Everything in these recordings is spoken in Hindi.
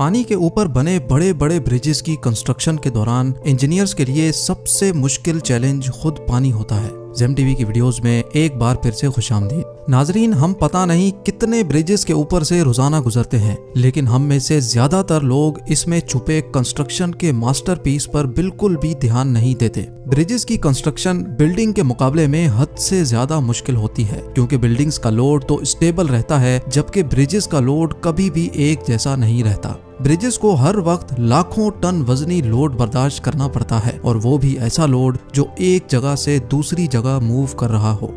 पानी के ऊपर बने बड़े बड़े ब्रिजेस की कंस्ट्रक्शन के दौरान इंजीनियर्स के लिए सबसे मुश्किल चैलेंज खुद पानी होता है। जेम टीवी की वीडियोस में एक बार फिर से खुशामदीद। नाजरीन, हम पता नहीं कितने ब्रिजेस के ऊपर से रोजाना गुजरते हैं, लेकिन हम में से ज्यादातर लोग इसमें छुपे कंस्ट्रक्शन के मास्टरपीस पर बिल्कुल भी ध्यान नहीं देते। ब्रिजेस की कंस्ट्रक्शन बिल्डिंग के मुकाबले में हद से ज्यादा मुश्किल होती है, क्योंकि बिल्डिंग्स का लोड तो स्टेबल रहता है, जबकि ब्रिजेस का लोड कभी भी एक जैसा नहीं रहता। ब्रिजेस को हर वक्त लाखों टन वजनी लोड बर्दाश्त करना पड़ता है, और वो भी ऐसा लोड जो एक जगह से दूसरी जगह मूव कर रहा हो।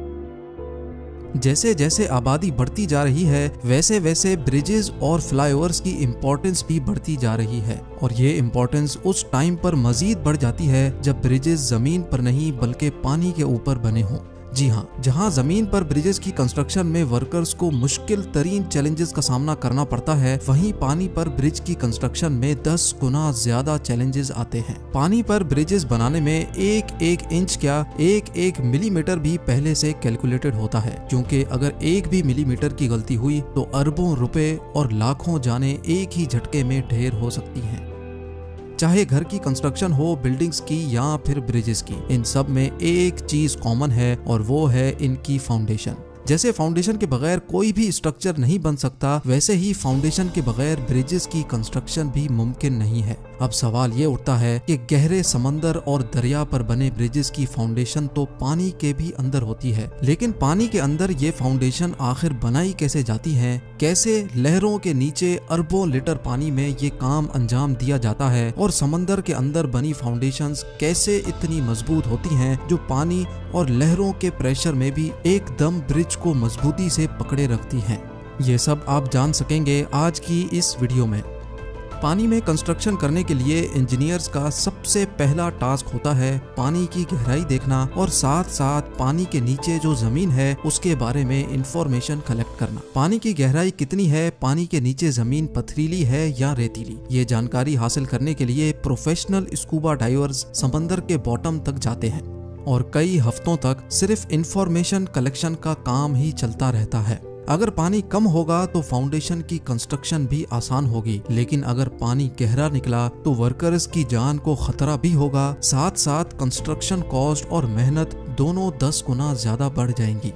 जैसे जैसे आबादी बढ़ती जा रही है, वैसे वैसे ब्रिजेस और फ्लाईओवर्स की इम्पोर्टेंस भी बढ़ती जा रही है, और ये इम्पोर्टेंस उस टाइम पर मजीद बढ़ जाती है जब ब्रिजेस जमीन पर नहीं बल्कि पानी के ऊपर बने हों। जी हाँ, जहाँ जमीन पर ब्रिजेस की कंस्ट्रक्शन में वर्कर्स को मुश्किल तरीन चैलेंजेस का सामना करना पड़ता है, वहीं पानी पर ब्रिज की कंस्ट्रक्शन में 10 गुना ज्यादा चैलेंजेस आते हैं। पानी पर ब्रिजेस बनाने में एक एक इंच क्या, एक एक मिलीमीटर भी पहले से कैलकुलेटेड होता है, क्योंकि अगर एक भी मिलीमीटर की गलती हुई तो अरबों रुपए और लाखों जानें एक ही झटके में ढेर हो सकती हैं। चाहे घर की कंस्ट्रक्शन हो, बिल्डिंग्स की या फिर ब्रिजेस की, इन सब में एक चीज कॉमन है, और वो है इनकी फाउंडेशन। जैसे फाउंडेशन के बगैर कोई भी स्ट्रक्चर नहीं बन सकता, वैसे ही फाउंडेशन के बगैर ब्रिजेस की कंस्ट्रक्शन भी मुमकिन नहीं है। अब सवाल ये उठता है कि गहरे समंदर और दरिया पर बने ब्रिजेस की फाउंडेशन तो पानी के भी अंदर होती है, लेकिन पानी के अंदर ये फाउंडेशन आखिर बनाई कैसे जाती है? कैसे लहरों के नीचे अरबों लीटर पानी में ये काम अंजाम दिया जाता है, और समंदर के अंदर बनी फाउंडेशंस कैसे इतनी मजबूत होती हैं जो पानी और लहरों के प्रेशर में भी एकदम ब्रिज को मजबूती से पकड़े रखती हैं? ये सब आप जान सकेंगे आज की इस वीडियो में। पानी में कंस्ट्रक्शन करने के लिए इंजीनियर्स का सबसे पहला टास्क होता है पानी की गहराई देखना, और साथ साथ पानी के नीचे जो जमीन है उसके बारे में इंफॉर्मेशन कलेक्ट करना। पानी की गहराई कितनी है, पानी के नीचे जमीन पथरीली है या रेतीली, ये जानकारी हासिल करने के लिए प्रोफेशनल स्कूबा डाइवर्स समंदर के बॉटम तक जाते हैं, और कई हफ्तों तक सिर्फ इंफॉर्मेशन कलेक्शन का काम ही चलता रहता है। अगर पानी कम होगा तो फाउंडेशन की कंस्ट्रक्शन भी आसान होगी, लेकिन अगर पानी गहरा निकला तो वर्कर्स की जान को खतरा भी होगा, साथ साथ कंस्ट्रक्शन कॉस्ट और मेहनत दोनों 10 गुना ज्यादा बढ़ जाएंगी।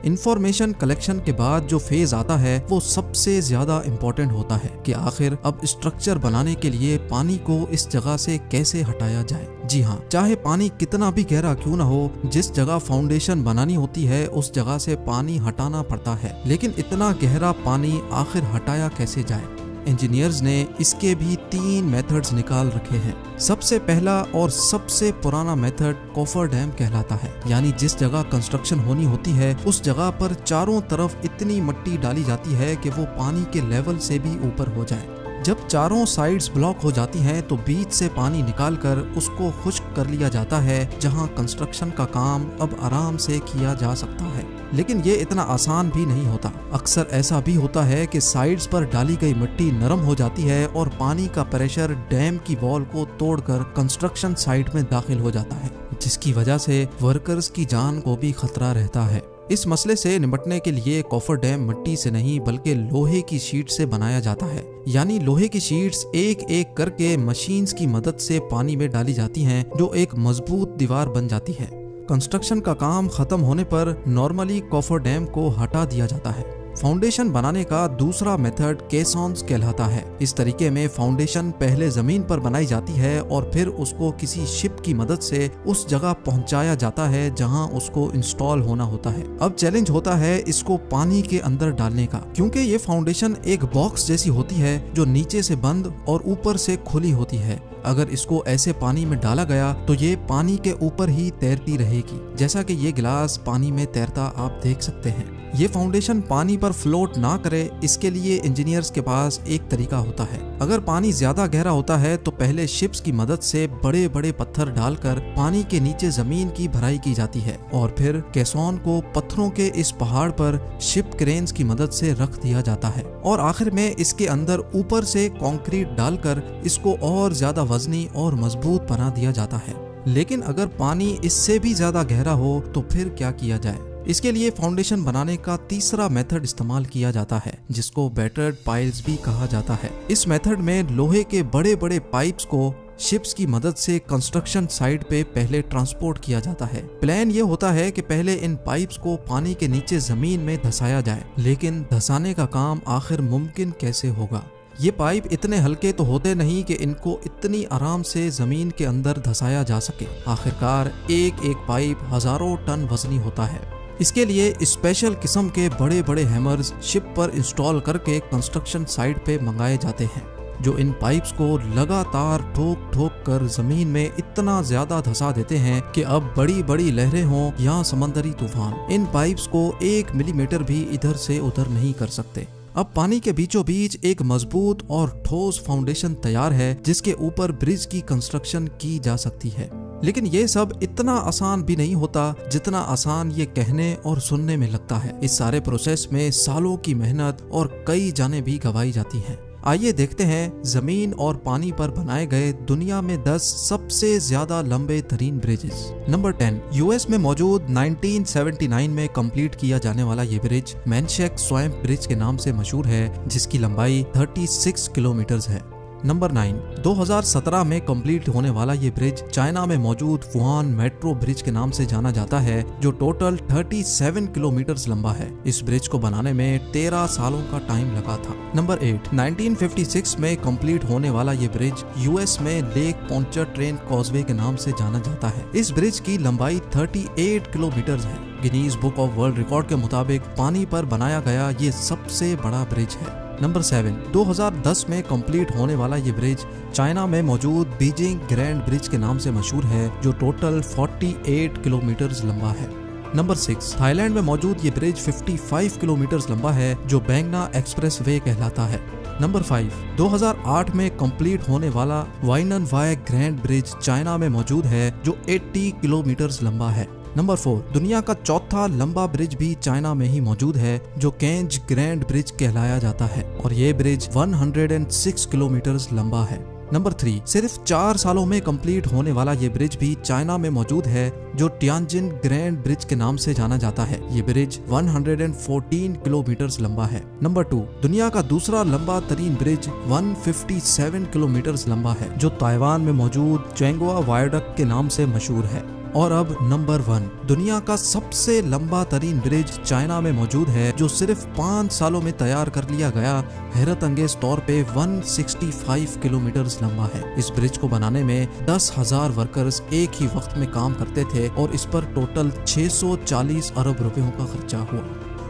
इंफॉर्मेशन कलेक्शन के बाद जो फेज आता है वो सबसे ज्यादा इम्पोर्टेंट होता है कि आखिर अब स्ट्रक्चर बनाने के लिए पानी को इस जगह से कैसे हटाया जाए। जी हाँ, चाहे पानी कितना भी गहरा क्यों ना हो, जिस जगह फाउंडेशन बनानी होती है उस जगह से पानी हटाना पड़ता है, लेकिन इतना गहरा पानी आखिर हटाया कैसे जाए? इंजीनियर्स ने इसके भी 3 मेथड्स निकाल रखे हैं। सबसे पहला और सबसे पुराना मेथड कॉफर डैम कहलाता है, यानी जिस जगह कंस्ट्रक्शन होनी होती है उस जगह पर चारों तरफ इतनी मिट्टी डाली जाती है कि वो पानी के लेवल से भी ऊपर हो जाए। जब चारों साइड्स ब्लॉक हो जाती हैं तो बीच से पानी निकालकर उसको खुश्क कर लिया जाता है, जहां कंस्ट्रक्शन का काम अब आराम से किया जा सकता है। लेकिन ये इतना आसान भी नहीं होता। अक्सर ऐसा भी होता है कि साइड्स पर डाली गई मिट्टी नरम हो जाती है और पानी का प्रेशर डैम की वॉल को तोड़कर कंस्ट्रक्शन साइट में दाखिल हो जाता है, जिसकी वजह से वर्कर्स की जान को भी खतरा रहता है। इस मसले से निपटने के लिए कॉफर डैम मिट्टी से नहीं बल्कि लोहे की शीट से बनाया जाता है, यानी लोहे की शीट्स एक एक करके मशीन्स की मदद से पानी में डाली जाती हैं, जो एक मजबूत दीवार बन जाती है। कंस्ट्रक्शन का काम खत्म होने पर नॉर्मली कॉफर डैम को हटा दिया जाता है। फाउंडेशन बनाने का दूसरा मेथड केसॉन्स कहलाता है। इस तरीके में फाउंडेशन पहले जमीन पर बनाई जाती है और फिर उसको किसी शिप की मदद से उस जगह पहुंचाया जाता है जहां उसको इंस्टॉल होना होता है। अब चैलेंज होता है इसको पानी के अंदर डालने का, क्योंकि ये फाउंडेशन एक बॉक्स जैसी होती है जो नीचे से बंद और ऊपर से खुली होती है। अगर इसको ऐसे पानी में डाला गया तो ये पानी के ऊपर ही तैरती रहेगी, जैसा कि ये गिलास पानी में तैरता आप देख सकते हैं। ये फाउंडेशन पानी पर फ्लोट ना करे, इसके लिए इंजीनियर्स के पास एक तरीका होता है। अगर पानी ज्यादा गहरा होता है तो पहले शिप्स की मदद से बड़े बड़े पत्थर डालकर पानी के नीचे जमीन की भराई की जाती है, और फिर कैसॉन को पत्थरों के इस पहाड़ पर शिप क्रेन्स की मदद से रख दिया जाता है, और आखिर में इसके अंदर ऊपर से कंक्रीट डालकर इसको और ज्यादा वजनी और मजबूत बना दिया जाता है। लेकिन अगर पानी इससे भी ज्यादा गहरा हो तो फिर क्या किया जाए? इसके लिए फाउंडेशन बनाने का तीसरा मेथड इस्तेमाल किया जाता है, जिसको बैटर्ड पाइल्स भी कहा जाता है। इस मेथड में लोहे के बड़े बड़े पाइप्स को शिप्स की मदद से कंस्ट्रक्शन साइट पे पहले ट्रांसपोर्ट किया जाता है। प्लान ये होता है कि पहले इन पाइप्स को पानी के नीचे जमीन में धंसाया जाए, लेकिन धंसाने का काम आखिर मुमकिन कैसे होगा? ये पाइप इतने हल्के तो होते नहीं कि इनको इतनी आराम से जमीन के अंदर धंसाया जा सके। आखिरकार एक एक पाइप हजारों टन वजनी होता है। इसके लिए स्पेशल किस्म के बड़े बड़े हैमर्स शिप पर इंस्टॉल करके कंस्ट्रक्शन साइट पे मंगाए जाते हैं, जो इन पाइप्स को लगातार ठोक ठोक कर जमीन में इतना ज्यादा धंसा देते हैं कि अब बड़ी बड़ी लहरें हों या समंदरी तूफान, इन पाइप्स को 1 मिलीमीटर भी इधर से उधर नहीं कर सकते। अब पानी के बीचों बीच एक मजबूत और ठोस फाउंडेशन तैयार है, जिसके ऊपर ब्रिज की कंस्ट्रक्शन की जा सकती है। लेकिन ये सब इतना आसान भी नहीं होता जितना आसान ये कहने और सुनने में लगता है। इस सारे प्रोसेस में सालों की मेहनत और कई जानें भी गंवाई जाती हैं। आइए देखते हैं जमीन और पानी पर बनाए गए दुनिया में 10 सबसे ज्यादा लंबे तरीन ब्रिजेस। नंबर 10, यूएस में मौजूद 1979 में कंप्लीट किया जाने वाला ये ब्रिज मैनशेक स्वैम्प ब्रिज के नाम से मशहूर है, जिसकी लंबाई 36 किलोमीटर है। नंबर 9, 2017 में कंप्लीट होने वाला ये ब्रिज चाइना में मौजूद वुहान मेट्रो ब्रिज के नाम से जाना जाता है, जो टोटल 37 किलोमीटर लंबा है। इस ब्रिज को बनाने में 13 सालों का टाइम लगा था। नंबर 8, 1956 में कंप्लीट होने वाला ये ब्रिज यूएस में लेक पोंचाट्रेन कॉजवे के नाम से जाना जाता है। इस ब्रिज की लंबाई 38 किलोमीटर है। Guinness book of world record के मुताबिक पानी पर बनाया गया ये सबसे बड़ा ब्रिज है। नंबर 7, 2010 में कंप्लीट होने वाला ये ब्रिज चाइना में मौजूद बीजिंग ग्रैंड ब्रिज के नाम से मशहूर है, जो टोटल 48 किलोमीटर लंबा है। नंबर 6, थाईलैंड में मौजूद ये ब्रिज 55 किलोमीटर लंबा है, जो बैंगना एक्सप्रेस वे कहलाता है। नंबर 5, 2008 में कंप्लीट होने वाला वाइनन वाई ग्रैंड ब्रिज चाइना में मौजूद है, जो 80 किलोमीटर लंबा है। नंबर 4, दुनिया का चौथा लंबा ब्रिज भी चाइना में ही मौजूद है, जो केंज ग्रैंड ब्रिज कहलाया जाता है, और ये ब्रिज 106 किलोमीटर लंबा है। नंबर 3, सिर्फ 4 सालों में कंप्लीट होने वाला ये ब्रिज भी चाइना में मौजूद है, जो टियानजिन ग्रैंड ब्रिज के नाम से जाना जाता है। ये ब्रिज 114 किलोमीटर लंबा है। नंबर 2, दुनिया का दूसरा लंबा तरीन ब्रिज 157 किलोमीटर लंबा है, जो ताइवान में मौजूद चैंगवा वायडक्ट के नाम से मशहूर है। और अब नंबर 1, दुनिया का सबसे लंबा तरीन ब्रिज चाइना में मौजूद है, जो सिर्फ 5 सालों में तैयार कर लिया गया, हैरत अंगेज तौर पे 165 किलोमीटर लंबा है। इस ब्रिज को बनाने में 10,000 वर्कर्स एक ही वक्त में काम करते थे और इस पर टोटल 640 अरब रुपयों का खर्चा हुआ।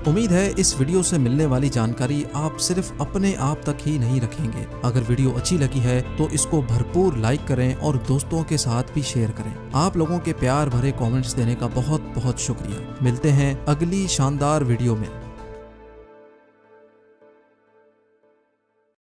उम्मीद है इस वीडियो से मिलने वाली जानकारी आप सिर्फ अपने आप तक ही नहीं रखेंगे। अगर वीडियो अच्छी लगी है तो इसको भरपूर लाइक करें और दोस्तों के साथ भी शेयर करें। आप लोगों के प्यार भरे कमेंट्स देने का बहुत बहुत शुक्रिया। मिलते हैं अगली शानदार वीडियो में।